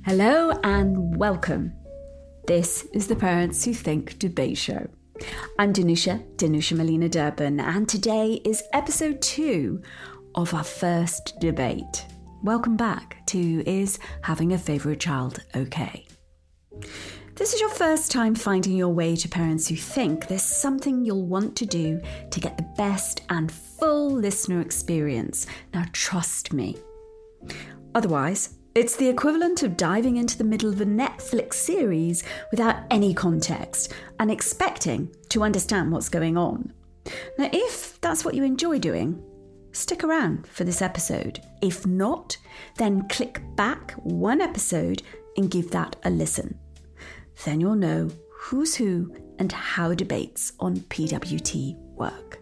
Hello and welcome. This is the Parents Who Think debate show. I'm Danusia Malina-Derben, and today is episode 2 of our first debate. Welcome back to Is Having a Favourite Child Okay? This is your first time finding your way to Parents Who Think. There's something you'll want to do to get the best and full listener experience. Now trust me. Otherwise, it's the equivalent of diving into the middle of a Netflix series without any context and expecting to understand what's going on. Now, if that's what you enjoy doing, stick around for this episode. If not, then click back one episode and give that a listen. Then you'll know who's who and how debates on PWT work.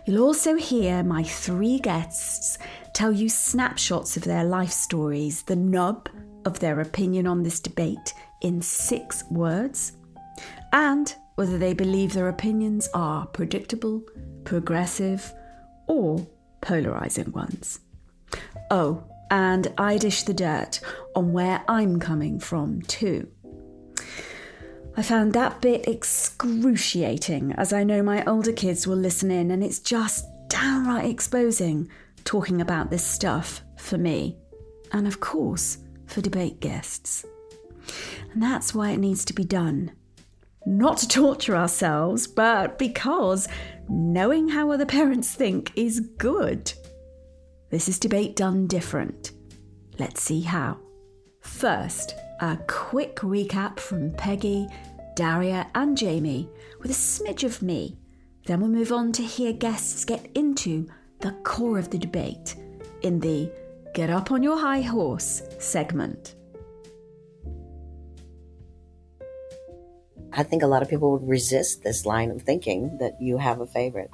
You'll also hear my 3 guests tell you snapshots of their life stories, the nub of their opinion on this debate in 6 words, and whether they believe their opinions are predictable, progressive, or polarising ones. Oh, and I dish the dirt on where I'm coming from too. I found that bit excruciating, as I know my older kids will listen in, and it's just downright exposing talking about this stuff for me, and of course for debate guests. And that's why it needs to be done. Not to torture ourselves, but because knowing how other parents think is good. This is debate done different. Let's see how. First, a quick recap from Peggy, Daria and Jamie with a smidge of me. Then we'll move on to hear guests get into the core of the debate in the Get Up on Your High Horse segment. I think a lot of people would resist this line of thinking that you have a favorite.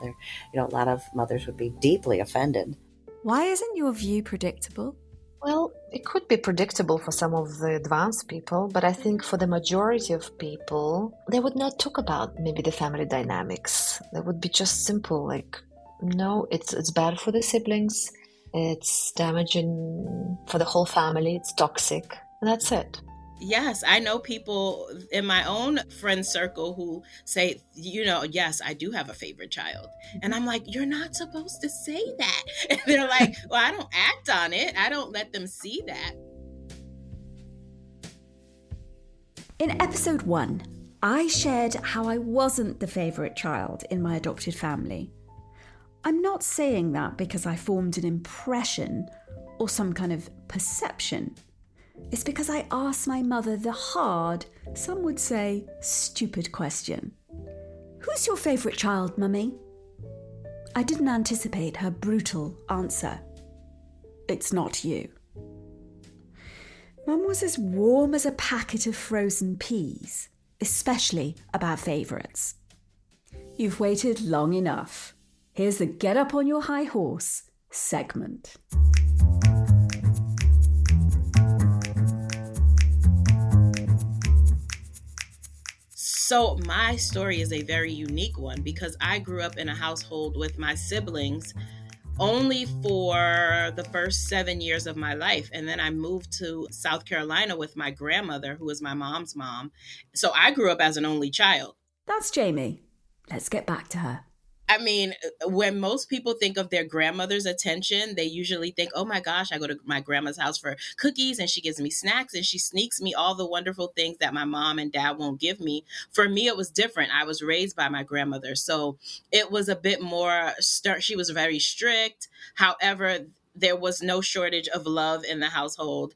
A lot of mothers would be deeply offended. Why isn't your view predictable? Well, it could be predictable for some of the advanced people, but I think for the majority of people, they would not talk about maybe the family dynamics. They would be just simple, like, no, it's bad for the siblings, it's damaging for the whole family, it's toxic, and that's it. Yes, I know people in my own friend circle who say, yes, I do have a favorite child. And I'm like, you're not supposed to say that. And they're like, well, I don't act on it. I don't let them see that. In episode 1, I shared how I wasn't the favourite child in my adopted family. I'm not saying that because I formed an impression or some kind of perception. It's because I asked my mother the hard, some would say stupid question. Who's your favourite child, Mummy? I didn't anticipate her brutal answer. It's not you. Mum was as warm as a packet of frozen peas, especially about favourites. You've waited long enough. Here's the Get Up on Your High Horse segment. So my story is a very unique one because I grew up in a household with my siblings only for the first 7 years of my life. And then I moved to South Carolina with my grandmother, who was my mom's mom. So I grew up as an only child. That's Jamie. Let's get back to her. I mean, when most people think of their grandmother's attention, they usually think, oh my gosh, I go to my grandma's house for cookies and she gives me snacks and she sneaks me all the wonderful things that my mom and dad won't give me. For me, it was different. I was raised by my grandmother. So it was a bit more, she was very strict. However, there was no shortage of love in the household.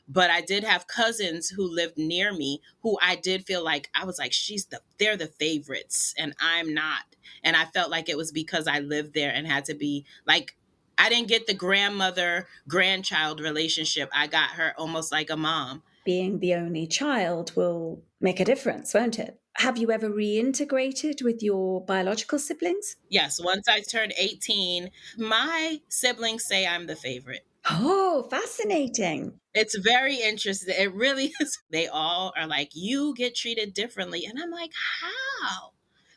But I did have cousins who lived near me who I did feel like I was like, they're the favorites and I'm not. And I felt like it was because I lived there and had to be like, I didn't get the grandmother-grandchild relationship. I got her almost like a mom. Being the only child will make a difference, won't it? Have you ever reintegrated with your biological siblings? Yes, once I turned 18, my siblings say I'm the favorite. Oh, fascinating. It's very interesting. It really is. They all are like, you get treated differently. And I'm like, how?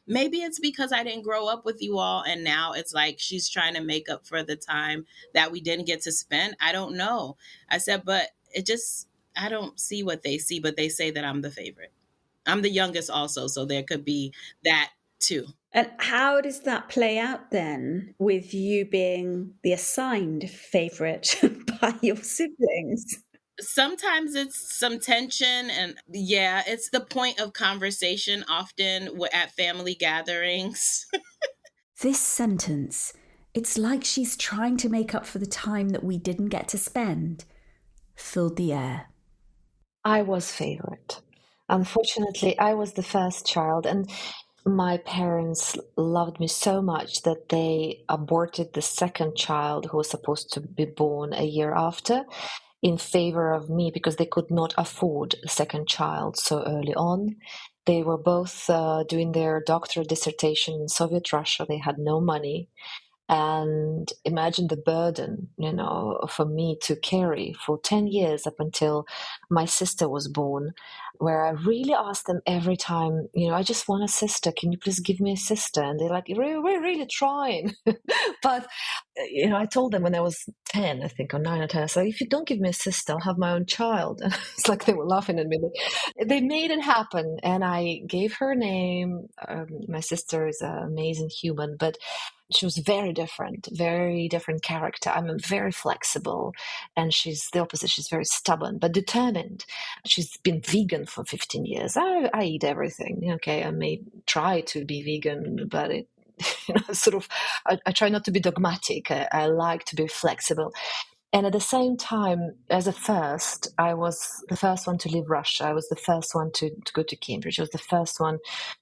Maybe it's because I didn't grow up with you all. And now it's like she's trying to make up for the time that we didn't get to spend. I don't know. I said, but I don't see what they see, but they say that I'm the favorite. I'm the youngest also, so there could be that too. And how does that play out then with you being the assigned favourite by your siblings? Sometimes it's some tension, and yeah, it's the point of conversation often at family gatherings. This sentence, it's like she's trying to make up for the time that we didn't get to spend, filled the air. I was favorite. Unfortunately, I was the first child, and my parents loved me so much that they aborted the second child who was supposed to be born a year after in favor of me because they could not afford a second child so early on. They were both doing their doctoral dissertation in Soviet Russia. They had no money. And imagine the burden, for me to carry for 10 years up until my sister was born, where I really asked them every time, I just want a sister. Can you please give me a sister? And they're like, we're really trying. But, I told them when I was 10, I think, or 9 or 10, I said, if you don't give me a sister, I'll have my own child. And it's like they were laughing at me. They made it happen. And I gave her a name. My sister is an amazing human, but she was very different character. I'm very flexible, and she's the opposite. She's very stubborn but determined. She's been vegan for 15 years. I eat everything. Okay, I may try to be vegan, but it sort of I try not to be dogmatic. I like to be flexible. And at the same time, as a first, I was the first one to leave Russia. I was the first one to go to Cambridge. I was the first one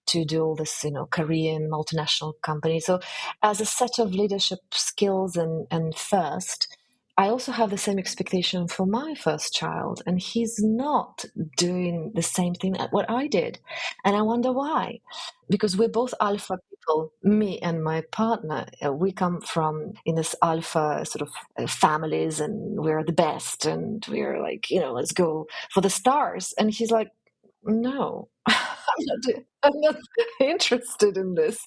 to do all this, Korean multinational company. So as a set of leadership skills and first, I also have the same expectation for my first child. And he's not doing the same thing at what I did. And I wonder why. Because we're both alpha people, me and my partner. We come from in this alpha sort of families, and we're the best, and we're like, let's go for the stars. And he's like, no, I'm not interested in this.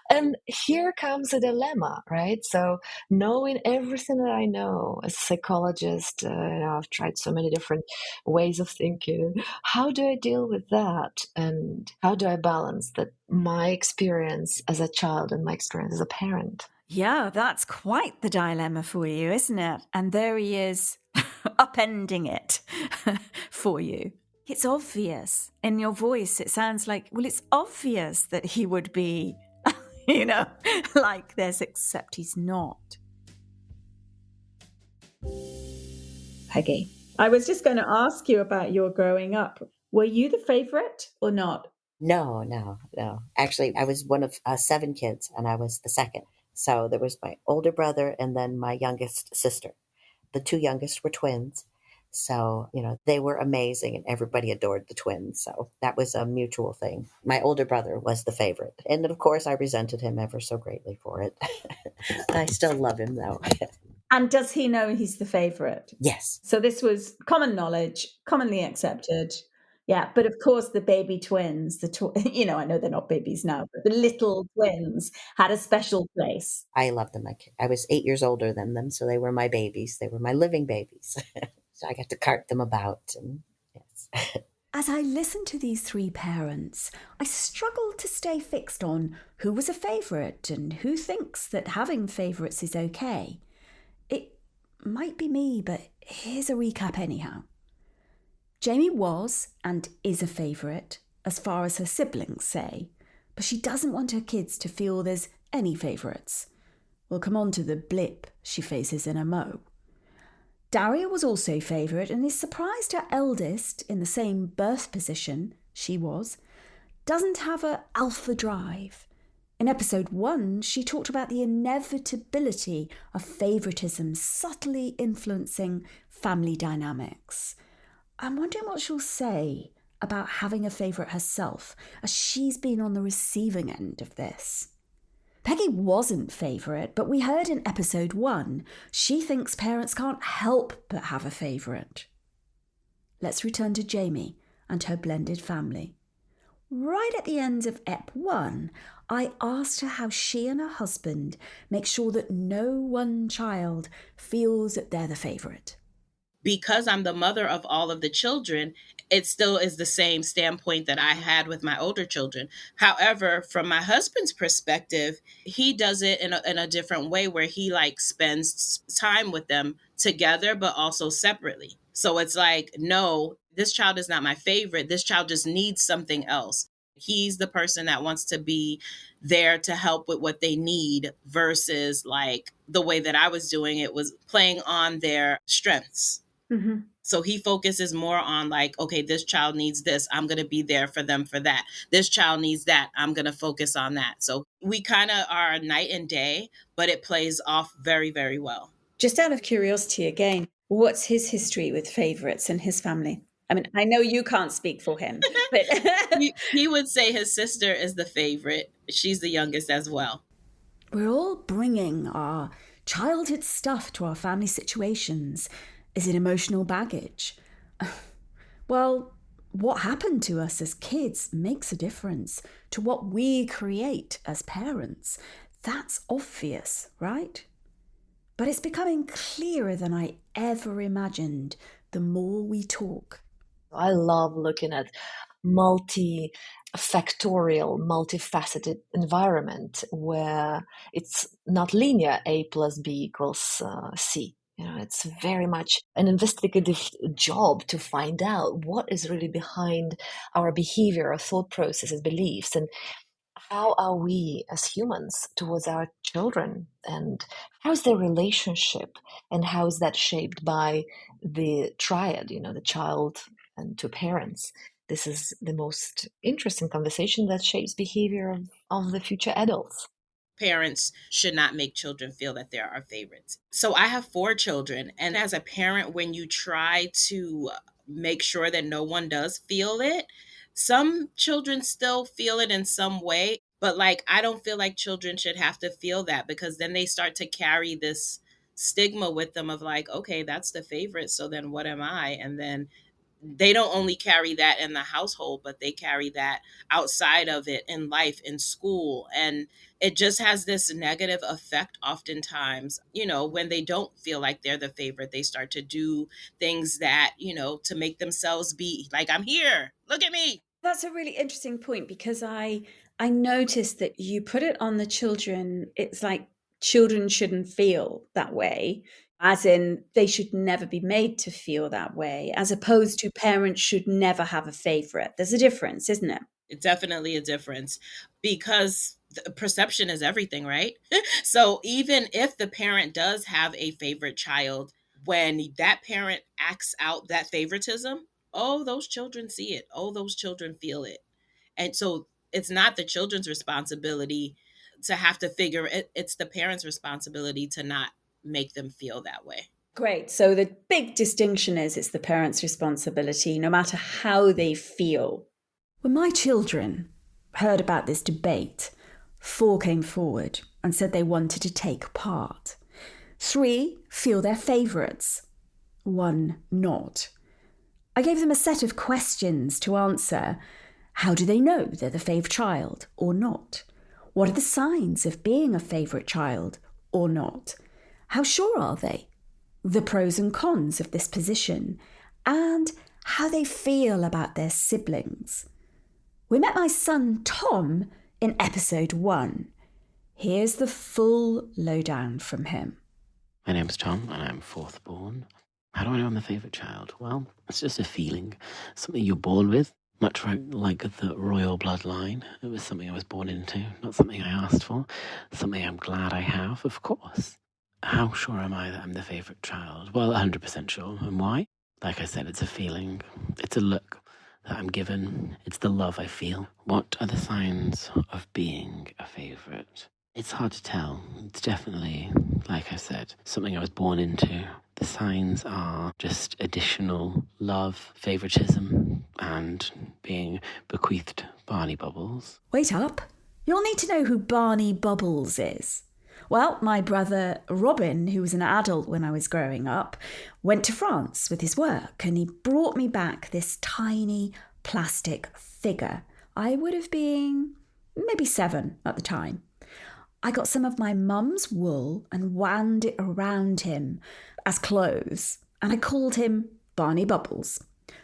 And here comes a dilemma, right? So knowing everything that I know as a psychologist, I've tried so many different ways of thinking. How do I deal with that? And how do I balance that my experience as a child and my experience as a parent? Yeah, that's quite the dilemma for you, isn't it? And there he is, upending it for you. It's obvious in your voice. It sounds like, well, it's obvious that he would be, like this, except he's not. Peggy, I was just going to ask you about your growing up. Were you the favourite or not? No. Actually, I was one of 7 kids, and I was the second. So there was my older brother and then my youngest sister. The 2 youngest were twins. So, they were amazing, and everybody adored the twins. So that was a mutual thing. My older brother was the favorite. And of course, I resented him ever so greatly for it. I still love him, though. And does he know he's the favourite? Yes. So this was common knowledge, commonly accepted. Yeah, but of course the baby twins, I know they're not babies now, but the little twins had a special place. I loved them. I was 8 years older than them, so they were my babies. They were my living babies. So I got to cart them about. And yes. As I listened to these 3 parents, I struggled to stay fixed on who was a favourite and who thinks that having favourites is okay. It might be me, but here's a recap anyhow. Jamie was and is a favourite, as far as her siblings say, but she doesn't want her kids to feel there's any favourites. We'll come on to the blip she faces in a mo. Daria was also favourite and is surprised her eldest, in the same birth position she was, doesn't have an alpha drive. In episode 1, she talked about the inevitability of favouritism subtly influencing family dynamics. I'm wondering what she'll say about having a favourite herself, as she's been on the receiving end of this. Peggy wasn't favourite, but we heard in episode 1, she thinks parents can't help but have a favourite. Let's return to Jamie and her blended family. Right at the end of Ep 1, I asked her how she and her husband make sure that no one child feels that they're the favourite. because I'm the mother of all of the children, it still is the same standpoint that I had with my older children. However, from my husband's perspective, he does it in a different way where he like spends time with them together, but also separately. So it's like, no, this child is not my favorite. This child just needs something else. He's the person that wants to be there to help with what they need versus like the way that I was doing it was playing on their strengths. Mm-hmm. So he focuses more on like, okay, this child needs this. I'm going to be there for them for that. This child needs that. I'm going to focus on that. So we kind of are night and day, but it plays off very, very well. Just out of curiosity again, what's his history with favorites and his family? I mean, I know you can't speak for him, but he would say his sister is the favorite. She's the youngest as well. We're all bringing our childhood stuff to our family situations. Is it emotional baggage? Well, what happened to us as kids makes a difference to what we create as parents. That's obvious, right? But it's becoming clearer than I ever imagined the more we talk. I love looking at multifactorial, multifaceted environment where it's not linear, A plus B equals C. It's very much an investigative job to find out what is really behind our behavior, our thought processes, beliefs, and how are we as humans towards our children, and how's their relationship, and how is that shaped by the triad, the child and two parents. This is the most interesting conversation that shapes behavior of the future adults. Parents should not make children feel that they're our favorites. So I have 4 children. And as a parent, when you try to make sure that no one does feel it, some children still feel it in some way. But like, I don't feel like children should have to feel that, because then they start to carry this stigma with them of like, okay, that's the favorite. So then what am I? And then they don't only carry that in the household, but they carry that outside of it in life, in school. And it just has this negative effect oftentimes, when they don't feel like they're the favorite, they start to do things that, to make themselves be like, I'm here, look at me. That's a really interesting point, because I noticed that you put it on the children. It's like children shouldn't feel that way, as in they should never be made to feel that way, as opposed to parents should never have a favorite. There's a difference, isn't it? It's definitely a difference, because the perception is everything, right? So even if the parent does have a favorite child, when that parent acts out that favoritism, oh, those children see it. Oh, those children feel it. And so it's not the children's responsibility to have to figure it. It's the parents' responsibility to not make them feel that way. Great. So the big distinction is it's the parents' responsibility, no matter how they feel. When my children heard about this debate, 4 came forward and said they wanted to take part. 3 feel they're favourites, 1 not. I gave them a set of questions to answer. How do they know they're the favourite child or not? What are the signs of being a favourite child or not? How sure are they? The pros and cons of this position, and how they feel about their siblings. We met my son Tom in episode 1. Here's the full lowdown from him. My name's Tom, and I'm 4th born. How do I know I'm the favourite child? Well, it's just a feeling, something you're born with, much like the royal bloodline. It was something I was born into, not something I asked for, something I'm glad I have, of course. How sure am I that I'm the favourite child? Well, 100% sure. And why? Like I said, it's a feeling. It's a look that I'm given. It's the love I feel. What are the signs of being a favourite? It's hard to tell. It's definitely, like I said, something I was born into. The signs are just additional love, favouritism, and being bequeathed Barney Bubbles. Wait up. You'll need to know who Barney Bubbles is. Well, my brother Robin, who was an adult when I was growing up, went to France with his work, and he brought me back this tiny plastic figure. I would have been maybe 7 at the time. I got some of my mum's wool and wound it around him as clothes, and I called him Barney Bubbles.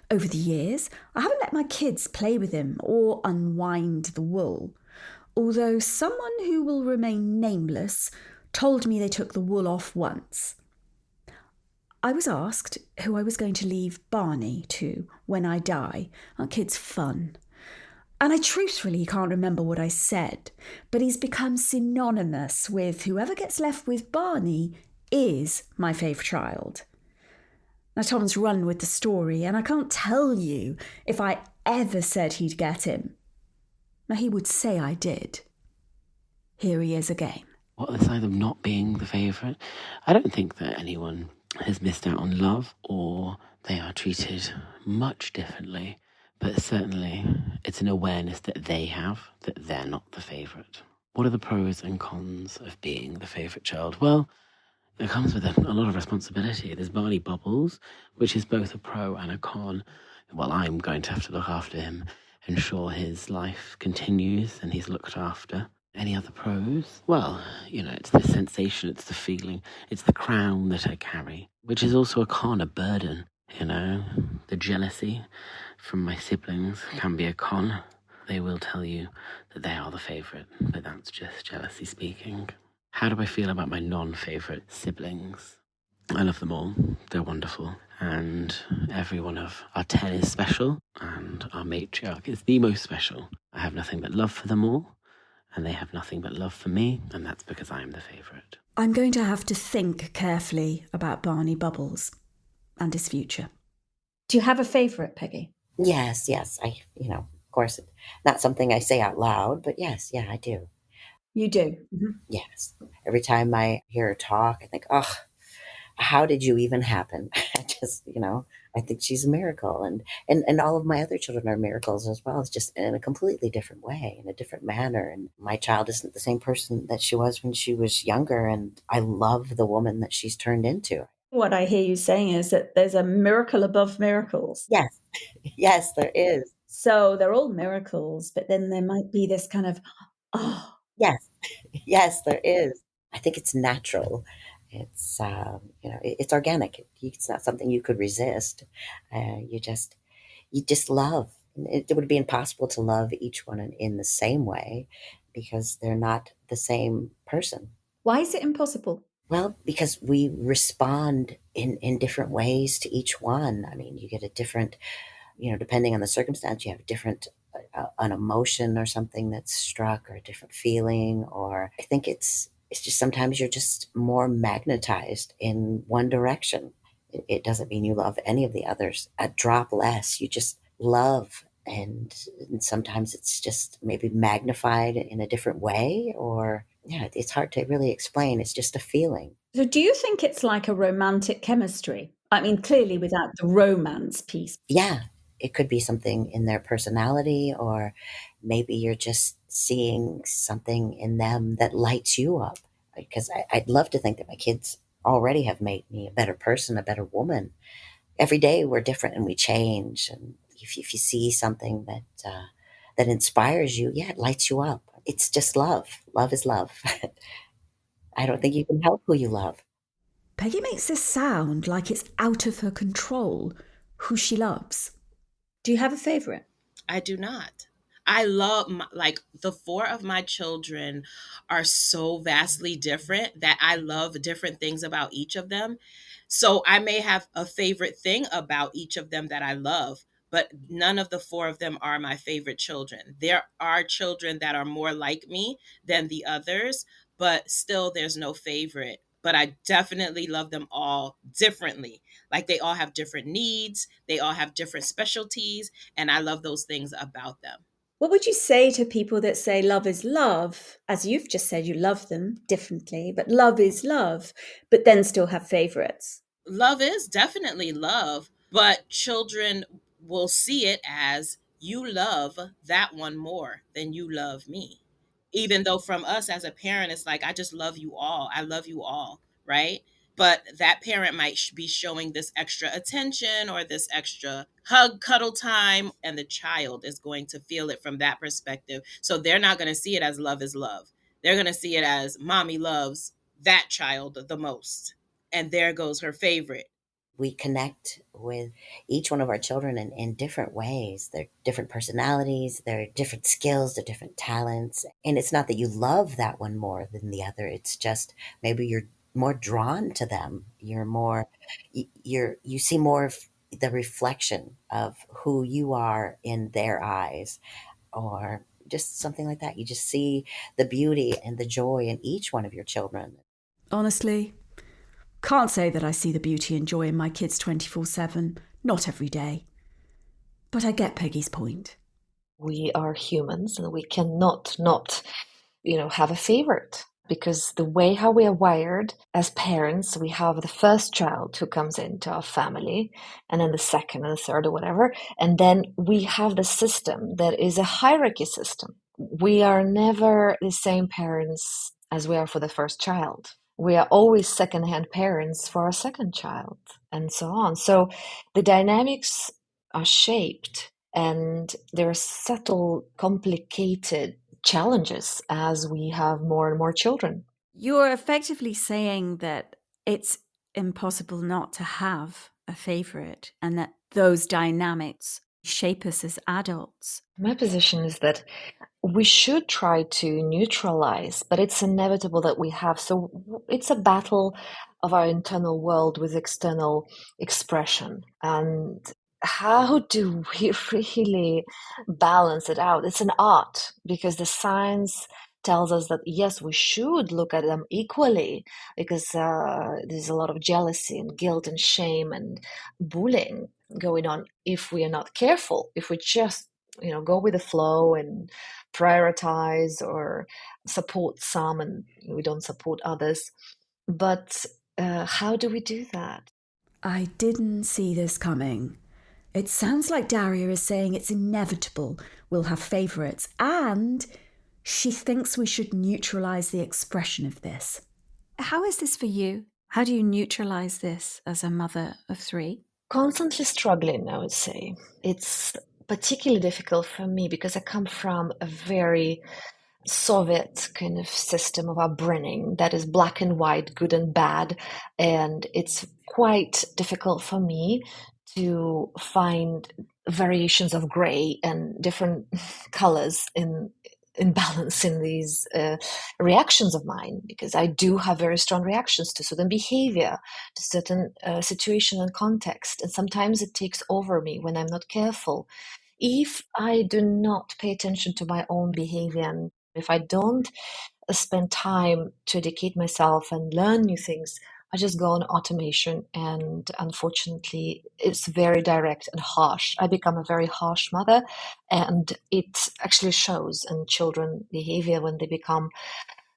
Over the years, I haven't let my kids play with him or unwind the wool, although someone who will remain nameless told me they took the wool off once. I was asked who I was going to leave Barney to when I die. Our kid's fun. And I truthfully can't remember what I said, but he's become synonymous with whoever gets left with Barney is my favourite child. Now, Tom's run with the story, and I can't tell you if I ever said he'd get him. Now, he would say I did. Here he is again. What are the signs of not being the favourite? I don't think that anyone has missed out on love or they are treated much differently, but certainly it's an awareness that they have that they're not the favourite. What are the pros and cons of being the favourite child? Well, it comes with a lot of responsibility. There's Barney Bubbles, which is both a pro and a con. Well, I'm going to have to look after him, ensure his life continues and he's looked after. Any other pros? Well, it's the sensation, it's the feeling, it's the crown that I carry, which is also a con, a burden. The jealousy from my siblings can be a con. They will tell you that they are the favourite, but that's just jealousy speaking. How do I feel about my non-favourite siblings? I love them all. They're wonderful. And every one of our 10 is special, and our matriarch is the most special. I have nothing but love for them all, and they have nothing but love for me, and that's because I am the favourite. I'm going to have to think carefully about Barney Bubbles and his future. Do you have a favourite, Peggy? Yes. Of course, not something I say out loud, but yes, I do. You do? Mm-hmm. Yes. Every time I hear her talk, I think, oh, how did you even happen? I just, I think she's a miracle. And all of my other children are miracles as well. It's just in a completely different way, in a different manner. And my child isn't the same person that she was when she was younger. And I love the woman that she's turned into. What I hear you saying is that there's a miracle above miracles. Yes. Yes, there is. So they're all miracles, but then there might be this kind of, oh. Yes. Yes, there is. I think it's natural. It's it's organic. It's not something you could resist. You just love. It would be impossible to love each one in the same way because they're not the same person. Why is it impossible? Well, because we respond in different ways to each one. I mean, you get a different, depending on the circumstance, you have a different an emotion or something that's struck or a different feeling. Or I think it's just sometimes you're just more magnetized in one direction. It doesn't mean you love any of the others a drop less. You just love. And sometimes it's just maybe magnified in a different way, or it's hard to really explain. It's just a feeling. So do you think it's like a romantic chemistry? I mean, clearly without the romance piece. Yeah, it could be something in their personality, or maybe you're just seeing something in them that lights you up. Because I'd love to think that my kids already have made me a better person, a better woman. Every day we're different and we change. And if you see something that inspires you, it lights you up. It's just love. Love is love. I don't think you can help who you love. Peggy makes this sound like it's out of her control who she loves. Do you have a favourite? I do not. I love the four of my children are so vastly different that I love different things about each of them. So I may have a favorite thing about each of them that I love, but none of the four of them are my favorite children. There are children that are more like me than the others, but still there's no favorite. But I definitely love them all differently. Like they all have different needs, they all have different specialties, and I love those things about them. What would you say to people that say love is love? As you've just said, you love them differently, but love is love, but then still have favourites. Love is definitely love, but children will see it as you love that one more than you love me. Even though from us as a parent, it's like, I just love you all. I love you all, right? But that parent might be showing this extra attention or this extra hug, cuddle time, and the child is going to feel it from that perspective. So they're not going to see it as love is love. They're going to see it as mommy loves that child the most. And there goes her favorite. We connect with each one of our children in different ways. They're different personalities, they're different skills, they're different talents. And it's not that you love that one more than the other. It's just maybe you're more drawn to them. You're more, you see more of the reflection of who you are in their eyes, or just something like that. You just see the beauty and the joy in each one of your children. Honestly, can't say that I see the beauty and joy in my kids 24/7, not every day. But I get Peggy's point. We are humans and we cannot not, have a favorite, because the way how we are wired as parents, we have the first child who comes into our family, and then the second and the third or whatever. And then we have the system that is a hierarchy system. We are never the same parents as we are for the first child. We are always second-hand parents for our second child, and so on. So the dynamics are shaped, and there are subtle, complicated challenges as we have more and more children. You're effectively saying that it's impossible not to have a favourite and that those dynamics shape us as adults. My position is that we should try to neutralize, but it's inevitable that we have. So it's a battle of our internal world with external expression. And how do we really balance it out? It's an art, because the science tells us that yes, we should look at them equally, because there's a lot of jealousy and guilt and shame and bullying going on if we are not careful, if we just go with the flow and prioritize or support some and we don't support others. But how do we do that? I didn't see this coming. It sounds like Daria is saying it's inevitable we'll have favourites, and she thinks we should neutralise the expression of this. How is this for you? How do you neutralise this as a mother of 3? Constantly struggling, I would say. It's particularly difficult for me because I come from a very Soviet kind of system of upbringing that is black and white, good and bad. And it's quite difficult for me to find variations of gray and different colors in balance in these reactions of mine, because I do have very strong reactions to certain behavior, to certain situation and context. And sometimes it takes over me when I'm not careful. If I do not pay attention to my own behavior, and if I don't spend time to educate myself and learn new things, I just go on automation. And unfortunately, it's very direct and harsh. I become a very harsh mother, and it actually shows in children behavior when they become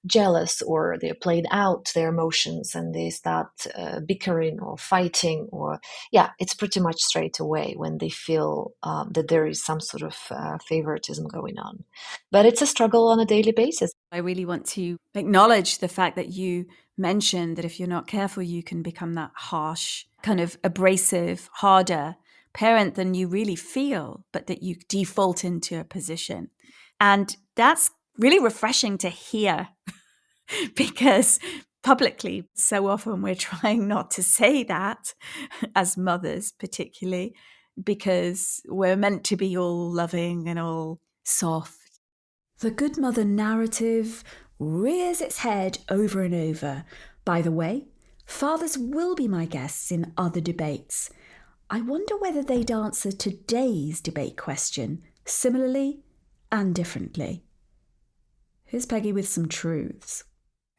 jealous or they're playing out their emotions and they start bickering or fighting, or it's pretty much straight away when they feel that there is some sort of favoritism going on. But it's a struggle on a daily basis. I really want to acknowledge the fact that you mentioned that if you're not careful, you can become that harsh, kind of abrasive, harder parent than you really feel, but that you default into a position. And that's really refreshing to hear because publicly, so often we're trying not to say that as mothers, particularly because we're meant to be all loving and all soft. The good mother narrative rears its head over and over. By the way, fathers will be my guests in other debates. I wonder whether they'd answer today's debate question similarly and differently. Here's Peggy with some truths.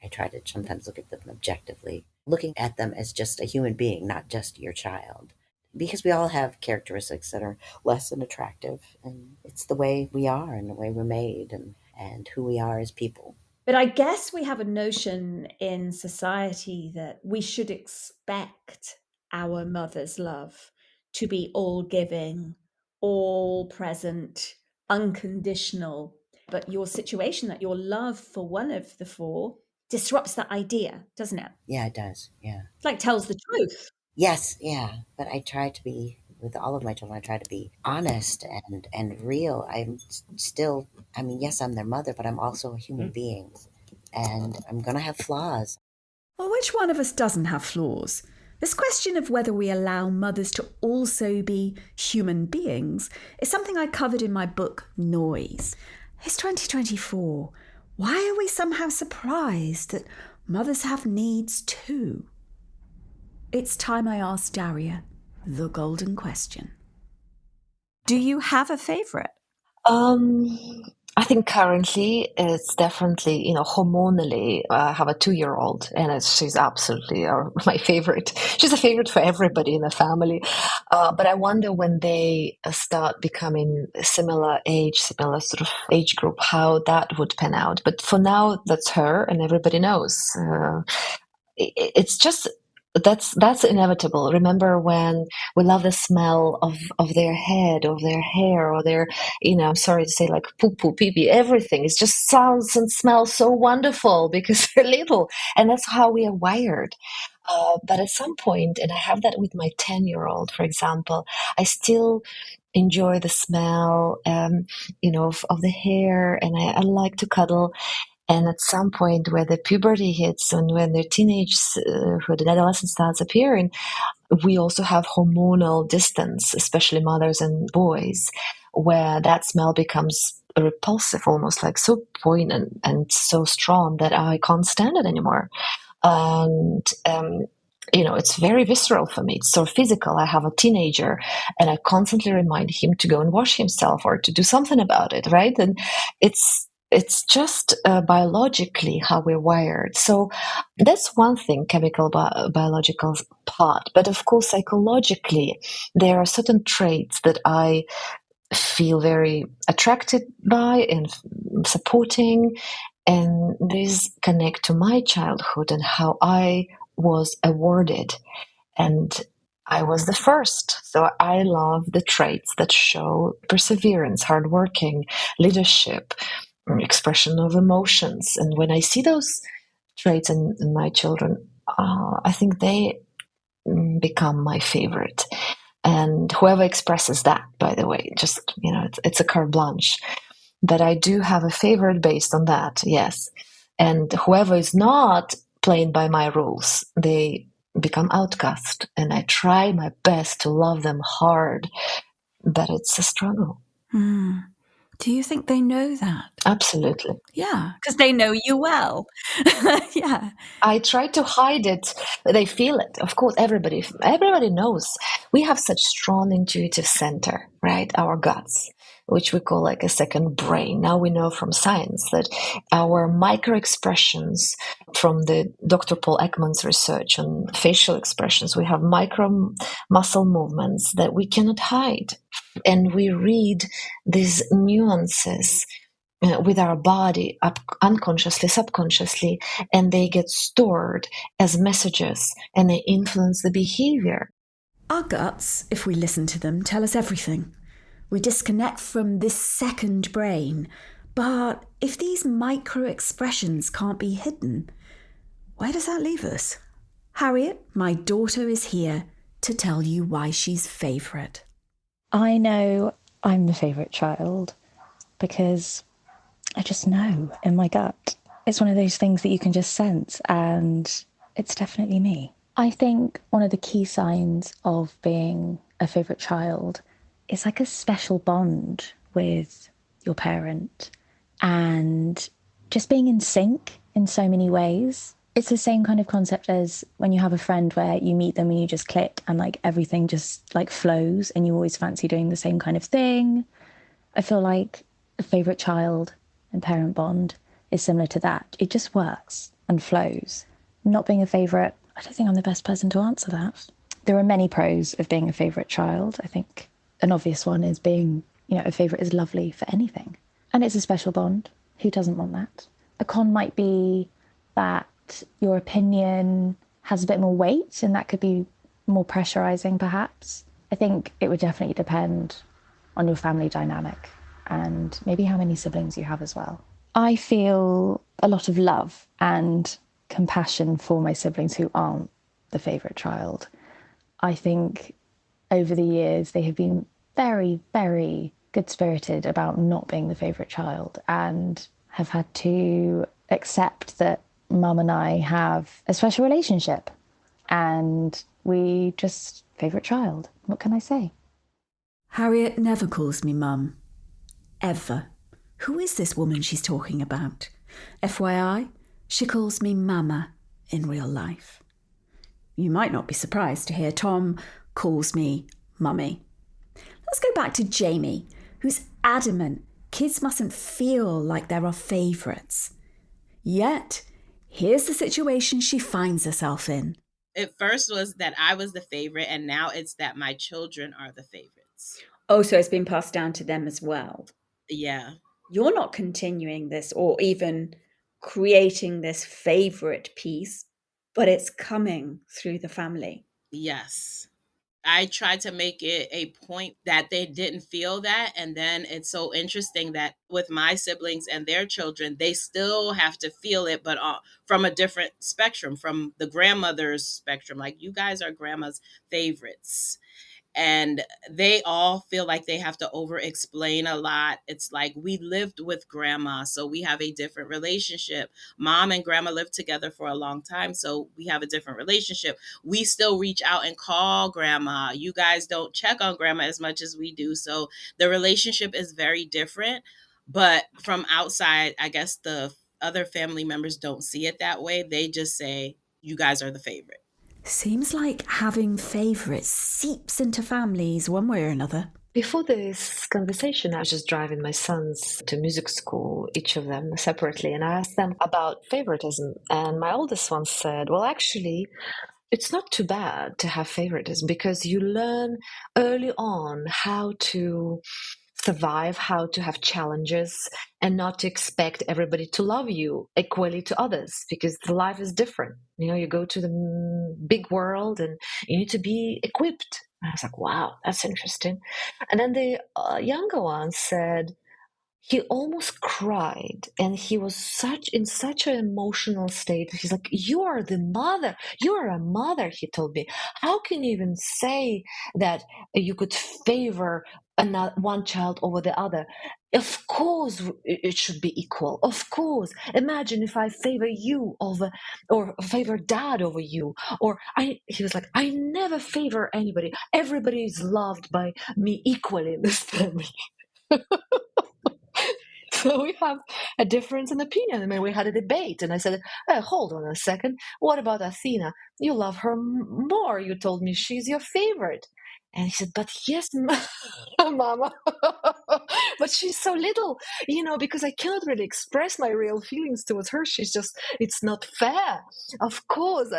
I try to sometimes look at them objectively, looking at them as just a human being, not just your child. Because we all have characteristics that are less than attractive, and it's the way we are and the way we're made and who we are as people. But I guess we have a notion in society that we should expect our mother's love to be all giving, all present, unconditional. But your situation, that your love for one of the 4 disrupts that idea, doesn't it? Yeah, it does. Yeah. It's like tells the truth. Yes, yeah. But I try to be, with all of my children, I try to be honest and real. I'm still, I mean, yes, I'm their mother, but I'm also a human being. And I'm going to have flaws. Well, which one of us doesn't have flaws? This question of whether we allow mothers to also be human beings is something I covered in my book, Noise. It's 2024. Why are we somehow surprised that mothers have needs too? It's time I asked Daria the golden question. Do you have a favourite? I think currently it's definitely, hormonally, I have a 2-year-old and she's absolutely my favorite. She's a favorite for everybody in the family. But I wonder when they start becoming similar sort of age group, how that would pan out. But for now, that's her and everybody knows. It's just that's inevitable. Remember when we love the smell of their head, of their hair, or their, I'm sorry to say, like poo poo, pee pee, everything. It just sounds and smells so wonderful because they're little, and that's how we are wired. But at some point, and I have that with my 10-year-old, for example, I still enjoy the smell, of the hair, and I like to cuddle. And at some point where the puberty hits and when their teenagehood and adolescence starts appearing, we also have hormonal distance, especially mothers and boys, where that smell becomes repulsive, almost like so poignant and so strong that I can't stand it anymore. And it's very visceral for me. It's so physical. I have a teenager and I constantly remind him to go and wash himself or to do something about it, right? And it's just biologically how we're wired. So that's one thing, chemical biological part. But of course, psychologically, there are certain traits that I feel very attracted by and supporting. And these connect to my childhood and how I was awarded. And I was the first. So I love the traits that show perseverance, hardworking, leadership, expression of emotions. And when I see those traits in my children, I think they become my favorite. And whoever expresses that, by the way, just, it's a carte blanche. But I do have a favorite based on that, yes. And whoever is not playing by my rules, they become outcast. And I try my best to love them hard, but it's a struggle. Do you think they know that? Absolutely. Yeah, because they know you well. Yeah. I try to hide it. They feel it. Of course, everybody knows. We have such strong intuitive center, right? Our guts, which we call like a second brain. Now we know from science that our micro expressions from the Dr. Paul Ekman's research on facial expressions, we have micro muscle movements that we cannot hide. And we read these nuances with our body unconsciously, subconsciously, and they get stored as messages and they influence the behavior. Our guts, if we listen to them, tell us everything. We disconnect from this second brain. But if these micro expressions can't be hidden, where does that leave us? Harriet, my daughter, is here to tell you why she's favourite. I know I'm the favourite child because I just know in my gut. It's one of those things that you can just sense, and it's definitely me. I think one of the key signs of being a favourite child is like a special bond with your parent and just being in sync in so many ways. It's the same kind of concept as when you have a friend where you meet them and you just click and like everything just like flows and you always fancy doing the same kind of thing. I feel like a favourite child and parent bond is similar to that. It just works and flows. Not being a favourite, I don't think I'm the best person to answer that. There are many pros of being a favourite child. I think an obvious one is being, a favourite is lovely for anything. And it's a special bond. Who doesn't want that? A con might be that your opinion has a bit more weight and that could be more pressurising perhaps. I think it would definitely depend on your family dynamic and maybe how many siblings you have as well. I feel a lot of love and compassion for my siblings who aren't the favourite child. I think over the years they have been very, very good-spirited about not being the favourite child and have had to accept that Mum and I have a special relationship and We just favourite child. What can I say? Harriet never calls me mum. Ever. Who is this woman she's talking about? FYI, she calls me Mama in real life. You might not be surprised to hear Tom calls me Mummy. Let's go back to Jamie, who's adamant kids mustn't feel like there are favourites. Yet, here's the situation she finds herself in. At first was that I was the favorite, and now it's that my children are the favorites. Oh, so it's been passed down to them as well. Yeah. You're not continuing this or even creating this favourite piece, but it's coming through the family. Yes. I tried to make it a point that they didn't feel that. And then it's so interesting that with my siblings and their children, they still have to feel it, but from a different spectrum, from the grandmother's spectrum. Like, you guys are grandma's favorites. And they all feel like they have to over explain a lot. It's like, we lived with grandma, so we have a different relationship. Mom and grandma lived together for a long time, so we have a different relationship. We still reach out and call grandma. You guys don't check on grandma as much as we do, so the relationship is very different. But from outside, I guess the other family members don't see it that way. They just say, you guys are the favorite. Seems like having favourites seeps into families one way or another. Before this conversation, I was just driving my sons to music school, each of them separately, and I asked them about favoritism. And my oldest one said, well, actually, it's not too bad to have favoritism because you learn early on how to survive, how to have challenges, and not to expect everybody to love you equally to others because the life is different. You know, you go to the big world and you need to be equipped. And I was like, wow, that's interesting. And then the younger one said, he almost cried and he was in such an emotional state. He's like, you are the mother, you are a mother, he told me. How can you even say that you could favor one child over the other? Of course it should be equal. Of course, imagine if I favor you over or favor dad over you. He was like, I never favor anybody, everybody is loved by me equally in this family. So we have a difference in opinion. I mean, we had a debate, and I said, hold on a second. What about Athena? You love her more. You told me she's your favorite. And he said, but yes, Mama, but she's so little, because I cannot really express my real feelings towards her. It's not fair. Of course.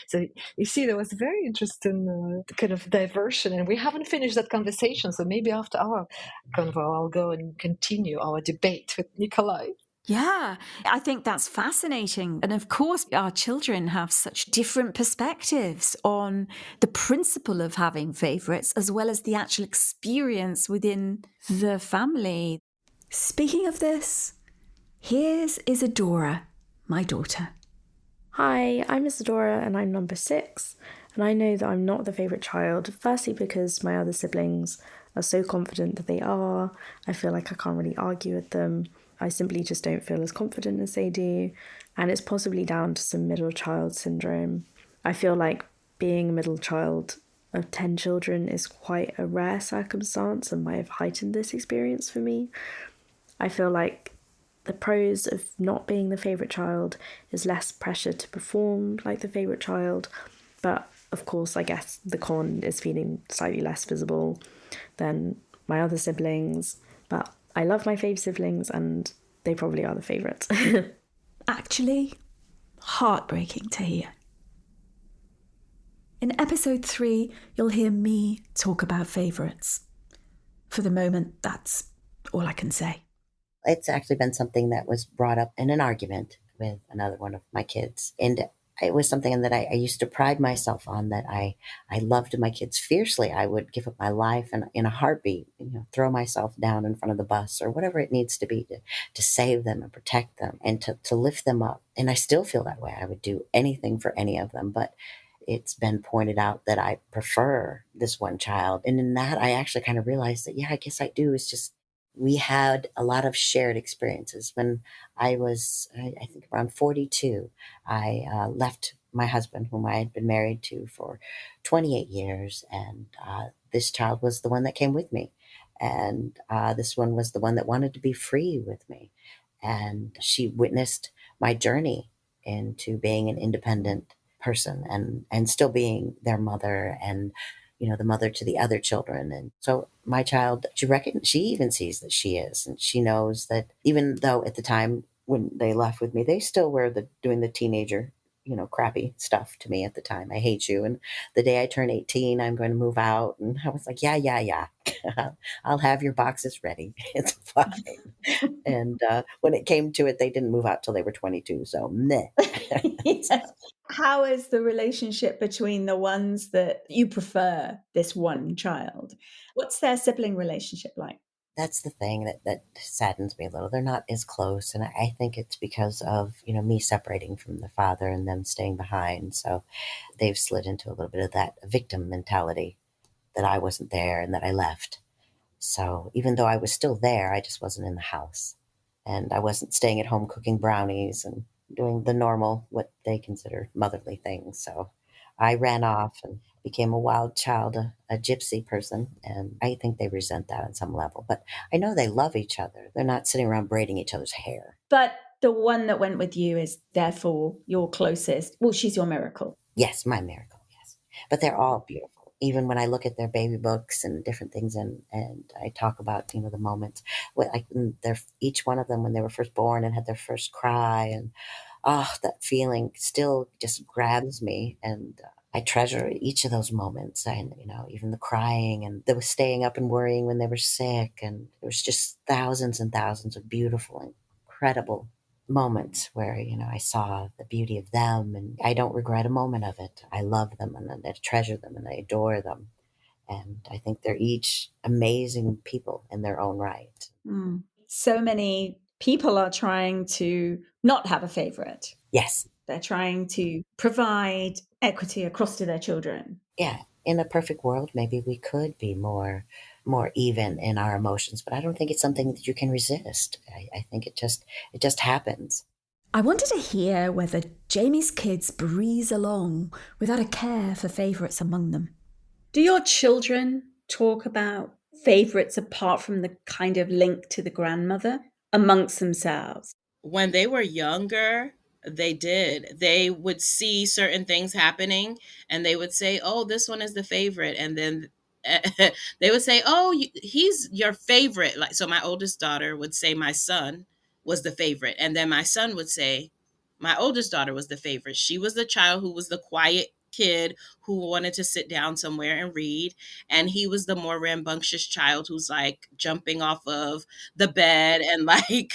So you see, there was a very interesting kind of diversion, and we haven't finished that conversation. So maybe after our convo, I'll go and continue our debate with Nikolai. Yeah, I think that's fascinating. And of course, our children have such different perspectives on the principle of having favourites, as well as the actual experience within the family. Speaking of this, here's Isadora, my daughter. Hi, I'm Isadora and I'm number 6. And I know that I'm not the favourite child, firstly because my other siblings are so confident that they are. I feel like I can't really argue with them. I simply just don't feel as confident as they do. And it's possibly down to some middle child syndrome. I feel like being a middle child of 10 children is quite a rare circumstance and might have heightened this experience for me. I feel like the pros of not being the favourite child is less pressure to perform like the favourite child. But of course, I guess the con is feeling slightly less visible than my other siblings. But I love my fave siblings and they probably are the favourites. Actually, heartbreaking to hear. In episode 3, you'll hear me talk about favourites. For the moment, that's all I can say. It's actually been something that was brought up in an argument with another one of my kids. And it was something that I used to pride myself on, that I loved my kids fiercely. I would give up my life and in a heartbeat, throw myself down in front of the bus or whatever it needs to be to save them and protect them and to lift them up. And I still feel that way. I would do anything for any of them, but it's been pointed out that I prefer this one child. And in that, I actually kind of realized that, yeah, I guess I do. It's just we had a lot of shared experiences. When I was, I think, around 42, I left my husband, whom I had been married to for 28 years. And this child was the one that came with me. And this one was the one that wanted to be free with me. And she witnessed my journey into being an independent person and still being their mother and the mother to the other children. And so my child, she even sees that she is, and she knows that even though at the time when they left with me, they still were doing the teenager, crappy stuff to me at the time. I hate you. And the day I turn 18, I'm going to move out. And I was like, yeah. I'll have your boxes ready. It's fine. And when it came to it, they didn't move out till they were 22. So meh. Yes. How is the relationship between the ones that you prefer, this one child? What's their sibling relationship like? That's the thing that saddens me a little. They're not as close. And I think it's because of, me separating from the father and them staying behind. So they've slid into a little bit of that victim mentality, that I wasn't there and that I left. So even though I was still there, I just wasn't in the house. And I wasn't staying at home cooking brownies and doing the normal, what they consider motherly things. So I ran off and became a wild child, a gypsy person. And I think they resent that on some level. But I know they love each other. They're not sitting around braiding each other's hair. But the one that went with you is therefore your closest. Well, she's your miracle. Yes, my miracle, yes. But they're all beautiful. Even when I look at their baby books and different things, and I talk about, the moments, each one of them when they were first born and had their first cry, and that feeling still just grabs me, and I treasure each of those moments, and even the crying and the staying up and worrying when they were sick, and there was just thousands and thousands of beautiful, incredible moments where I saw the beauty of them, and I don't regret a moment of it. I love them, and I treasure them, and I adore them, and I think they're each amazing people in their own right. So many people are trying to not have a favorite. Yes. They're trying to provide equity across to their children. Yeah. In a perfect world, maybe we could be more even in our emotions, but I don't think it's something that you can resist. I think it just happens. I wanted to hear whether Jamie's kids breeze along without a care for favourites among them. Do your children talk about favourites apart from the kind of link to the grandmother amongst themselves? When they were younger, they did. They would see certain things happening and they would say, "Oh, this one is the favorite." And then they would say, "Oh, he's your favorite." Like, so my oldest daughter would say my son was the favorite. And then my son would say my oldest daughter was the favorite. She was the child who was the quiet kid who wanted to sit down somewhere and read. And he was the more rambunctious child who's like jumping off of the bed and like,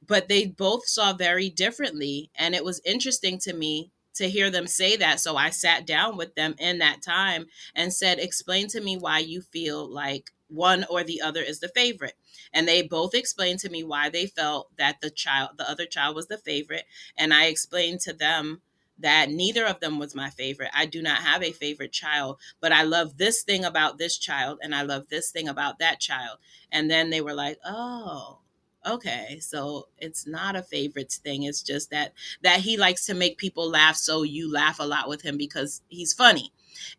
but they both saw very differently. And it was interesting to me to hear them say that. So I sat down with them in that time and said, "Explain to me why you feel like one or the other is the favorite." And they both explained to me why they felt that the other child was the favorite. And I explained to them that neither of them was my favorite. I do not have a favorite child, but I love this thing about this child and I love this thing about that child. And then they were like, "Oh, okay, so it's not a favorites thing. It's just that he likes to make people laugh, so you laugh a lot with him because he's funny.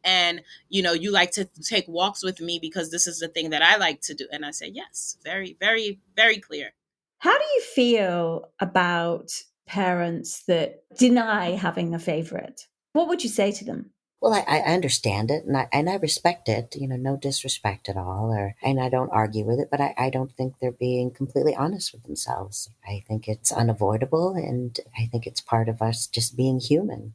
And you like to take walks with me because this is the thing that I like to do." And I say, yes, very, very, very clear. How do you feel about parents that deny having a favorite? What would you say to them? Well, I understand it, and I respect it. No disrespect at all, and I don't argue with it. But I don't think they're being completely honest with themselves. I think it's unavoidable, and I think it's part of us just being human.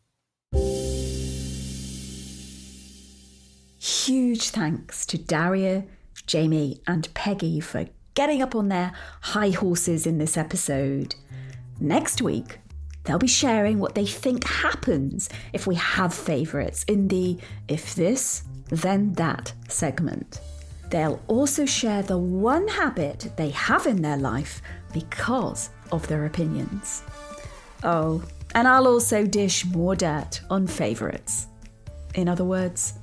Huge thanks to Daria, Jamie, and Peggy for getting up on their high horses in this episode. Next week, they'll be sharing what they think happens if we have favourites in the If This, Then That segment. They'll also share the one habit they have in their life because of their opinions. Oh, and I'll also dish more dirt on favourites. In other words,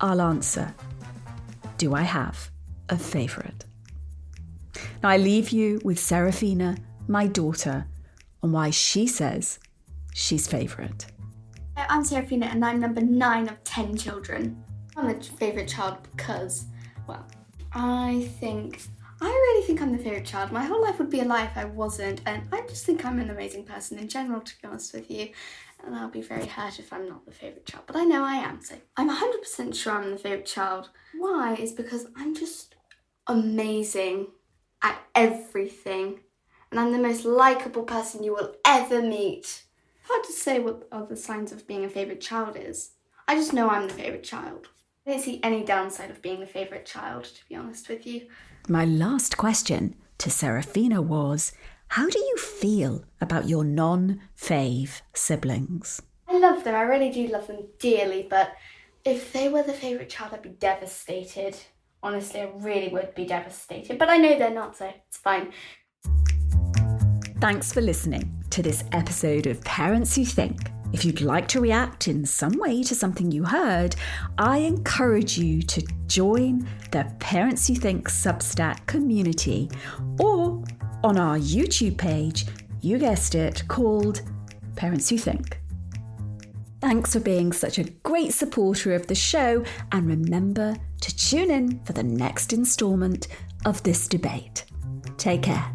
I'll answer, do I have a favourite? Now I leave you with Serafina, my daughter, on why she says she's favourite. I'm Serafina and I'm number 9 of 10 children. I'm the favourite child because, well, I really think I'm the favourite child. My whole life would be a lie if I wasn't, and I just think I'm an amazing person in general, to be honest with you, and I'll be very hurt if I'm not the favourite child, but I know I am, so I'm 100% sure I'm the favourite child. Why? Is because I'm just amazing at everything, and I'm the most likeable person you will ever meet. Hard to say what other signs of being a favourite child is. I just know I'm the favourite child. I don't see any downside of being the favourite child, to be honest with you. My last question to Serafina was, how do you feel about your non-fave siblings? I love them, I really do love them dearly, but if they were the favourite child, I'd be devastated. Honestly, I really would be devastated, but I know they're not, so it's fine. Thanks for listening to this episode of Parents Who Think. If you'd like to react in some way to something you heard, I encourage you to join the Parents Who Think Substack community or on our YouTube page, you guessed it, called Parents Who Think. Thanks for being such a great supporter of the show, and remember to tune in for the next instalment of this debate. Take care.